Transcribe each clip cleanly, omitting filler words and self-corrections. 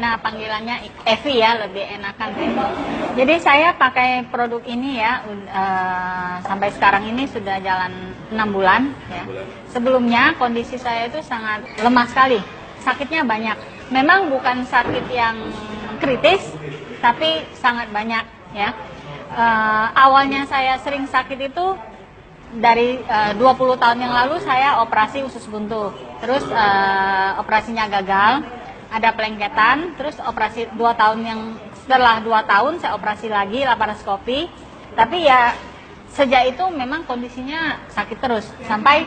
Nah, panggilannya Evi ya, lebih enakan. Jadi saya pakai produk ini ya, sampai sekarang ini sudah jalan 6 bulan. Ya. Sebelumnya kondisi saya itu sangat lemah sekali, sakitnya banyak. Memang bukan sakit yang kritis, tapi sangat banyak ya. Awalnya saya sering sakit itu dari 20 tahun yang lalu saya operasi usus buntu. Terus operasinya gagal. Ada pelengketan, terus operasi 2 tahun setelah 2 tahun saya operasi lagi laparoskopi. Tapi ya sejak itu memang kondisinya sakit terus sampai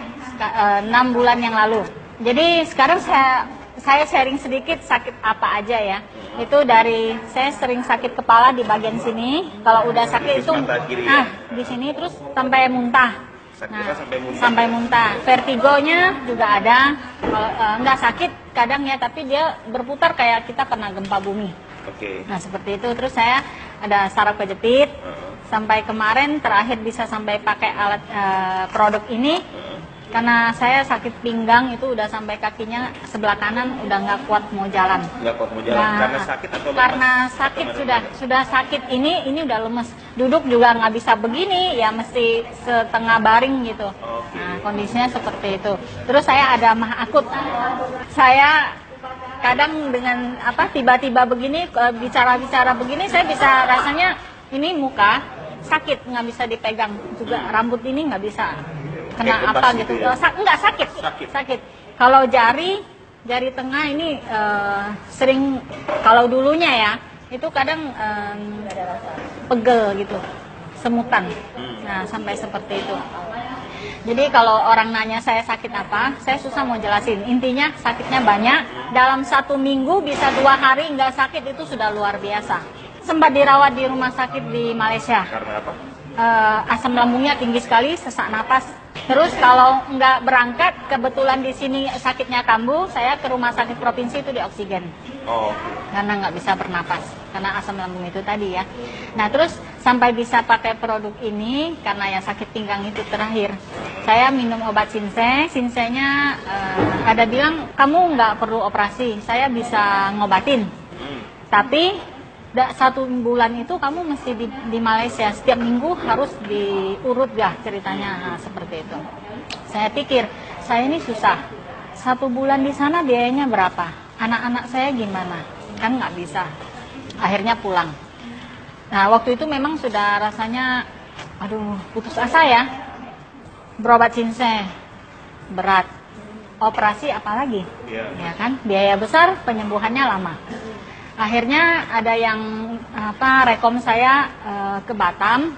6 bulan yang lalu. Jadi sekarang saya sharing sedikit sakit apa aja ya. Itu dari saya sering sakit kepala di bagian sini. Kalau udah sakit itu di sini terus sampai muntah. Sampai muntah. Vertigonya juga ada. Nggak sakit kadang ya, tapi dia berputar kayak kita kena gempa bumi. Nah seperti itu. Terus saya ada saraf kejepit. Sampai kemarin terakhir bisa sampai pakai alat produk ini. Karena saya sakit pinggang itu udah sampai kakinya sebelah kanan udah nggak kuat mau jalan. Nggak kuat mau jalan karena sakit atau lemas? Karena sakit sudah sakit ini udah lemes. Duduk juga nggak bisa begini ya, mesti setengah baring gitu. Nah kondisinya seperti itu. Terus saya ada mah akut. Saya kadang dengan tiba-tiba begini bicara begini saya bisa rasanya ini muka sakit nggak bisa dipegang juga, rambut ini nggak bisa. Kena apa gitu ya? Enggak sakit. Kalau jari tengah ini sering, kalau dulunya ya itu kadang pegel gitu, semutan. Nah sampai seperti itu. Jadi kalau orang nanya saya sakit apa, saya susah mau jelasin. Intinya sakitnya banyak. Dalam 1 minggu bisa 2 hari nggak sakit itu sudah luar biasa. Sempat dirawat di rumah sakit di Malaysia. Karena apa? Asam lambungnya tinggi sekali, sesak napas. Terus kalau nggak berangkat, kebetulan di sini sakitnya kambuh, saya ke rumah sakit provinsi itu di oksigen. Karena nggak bisa bernapas, karena asam lambung itu tadi ya. Nah terus sampai bisa pakai produk ini, karena ya sakit pinggang itu terakhir. Saya minum obat Sinsay, Sinsay-nya ada bilang, kamu nggak perlu operasi, saya bisa ngobatin. Tapi 1 bulan itu kamu mesti di Malaysia, setiap minggu harus diurut ya ceritanya. Nah, seperti itu. Saya pikir saya ini susah, 1 bulan di sana biayanya berapa, anak-anak saya gimana, kan nggak bisa. Akhirnya pulang. Nah waktu itu memang sudah rasanya aduh putus asa ya, berobat Sinsay berat, operasi apalagi ya kan, biaya besar, penyembuhannya lama. Akhirnya ada yang rekom saya ke Batam,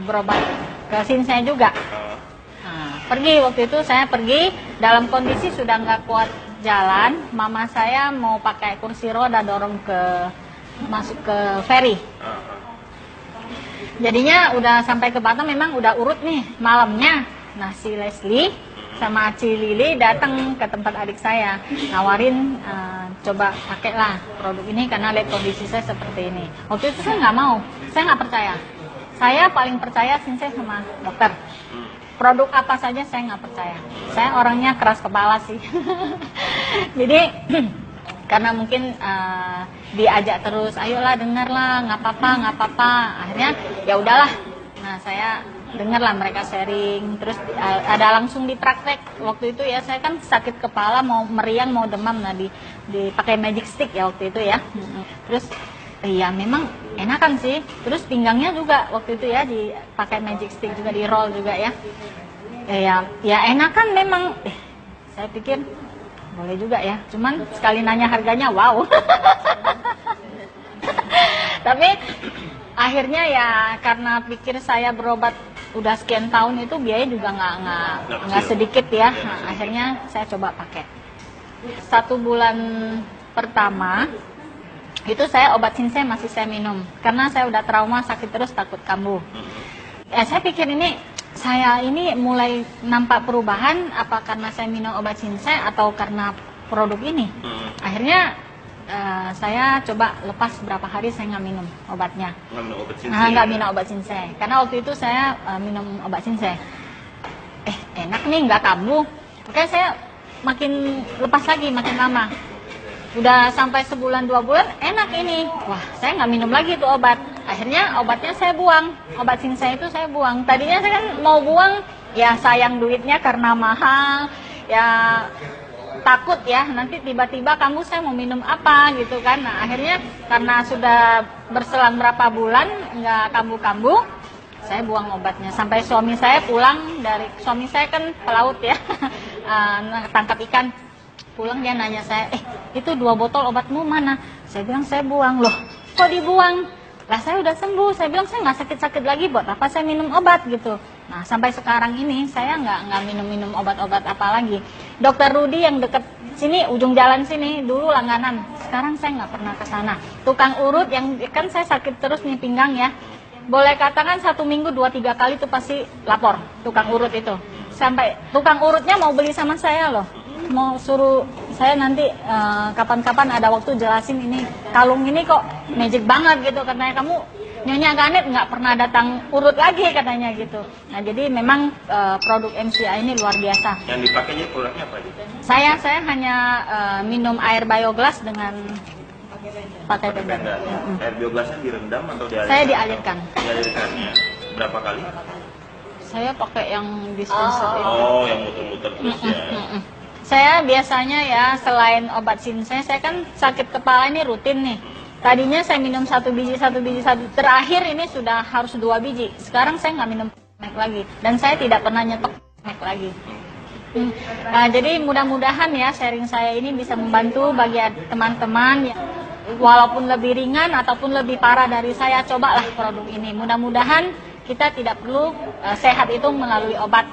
berobat ke Sinsay juga. Nah, pergi waktu itu saya pergi dalam kondisi sudah nggak kuat jalan. Mama saya mau pakai kursi roda dorong masuk ke ferry. Jadinya udah sampai ke Batam memang udah urut nih malamnya. Nah si Leslie sama Ci Lili datang ke tempat adik saya, nawarin coba pakailah produk ini karena lihat kondisi saya seperti ini. Waktu itu saya nggak mau, saya nggak percaya. Saya paling percaya Sinsay sama dokter. Produk apa saja saya nggak percaya. Saya orangnya keras kepala sih. Jadi karena mungkin diajak terus, ayolah dengarlah, nggak apa-apa. Akhirnya ya udahlah. Nah saya dengarlah mereka sharing, terus ada langsung dipraktek. Waktu itu ya saya kan sakit kepala, mau meriang, mau demam, nah dipakai magic stick ya waktu itu ya. Terus iya memang enakan sih. Terus pinggangnya juga waktu itu ya dipakai magic stick juga, di roll juga ya. Ya enakan memang. Saya pikir boleh juga ya. Cuman sekali nanya harganya wow. Tapi akhirnya ya karena pikir saya berobat udah sekian tahun itu biaya juga nggak sedikit ya. Nah, akhirnya saya coba pakai. 1 bulan pertama itu saya obat Sinsay masih saya minum karena saya udah trauma, sakit terus, takut kambuh. Saya pikir saya ini mulai nampak perubahan apa karena saya minum obat Sinsay atau karena produk ini. Akhirnya saya coba lepas berapa hari saya nggak minum obatnya. Nggak minum obat Sinsay. Karena waktu itu saya minum obat Sinsay. Enak nih, nggak kambuh. Oke, saya makin lepas lagi, makin lama. Udah sampai sebulan 2 bulan enak ini. Wah, saya nggak minum lagi tuh obat. Akhirnya obatnya saya buang. Obat Sinsay itu saya buang. Tadinya saya kan mau buang, ya sayang duitnya karena mahal. Ya takut ya nanti tiba-tiba kamu saya mau minum apa gitu kan. Nah, akhirnya karena sudah berselang berapa bulan nggak kambuh-kambuh, saya buang obatnya. Sampai suami saya pulang suami saya kan pelaut ya, tangkap ikan. Pulang dia nanya saya, itu 2 botol obatmu mana? Saya bilang saya buang. Loh, kok dibuang? Lah saya udah sembuh. Saya bilang saya nggak sakit-sakit lagi, buat apa saya minum obat gitu. Nah sampai sekarang ini saya nggak minum obat-obat apa lagi. Dokter Rudi yang deket sini, ujung jalan sini, dulu langganan. Sekarang saya nggak pernah ke sana. Tukang urut yang kan saya sakit terus nih pinggang ya. Boleh katakan 1 minggu 2-3 kali tuh pasti lapor tukang urut itu. Sampai tukang urutnya mau beli sama saya loh. Mau suruh saya nanti kapan-kapan ada waktu jelasin ini kalung ini kok magic banget gitu, katanya kamu Nyonya Ganet nggak pernah datang urut lagi katanya gitu. Nah jadi memang produk MCI ini luar biasa. Yang dipakainya produknya apa? Saya hanya minum air bioglas dengan pakai tenda. Air bioglasnya direndam atau dialirkan? Saya dialirkan. Dialirkannya berapa kali? Saya pakai yang dispenser itu. Oh, yang muter-muter terus ya. Saya biasanya ya selain obat Sinsay, saya kan sakit kepala ini rutin nih. Tadinya saya minum 1 biji. Terakhir ini sudah harus 2 biji. Sekarang saya nggak minum snack lagi. Dan saya tidak pernah nyetok snack lagi. Nah, jadi mudah-mudahan ya sharing saya ini bisa membantu bagi teman-teman. Walaupun lebih ringan ataupun lebih parah dari saya, cobalah produk ini. Mudah-mudahan kita tidak perlu sehat itu melalui obat.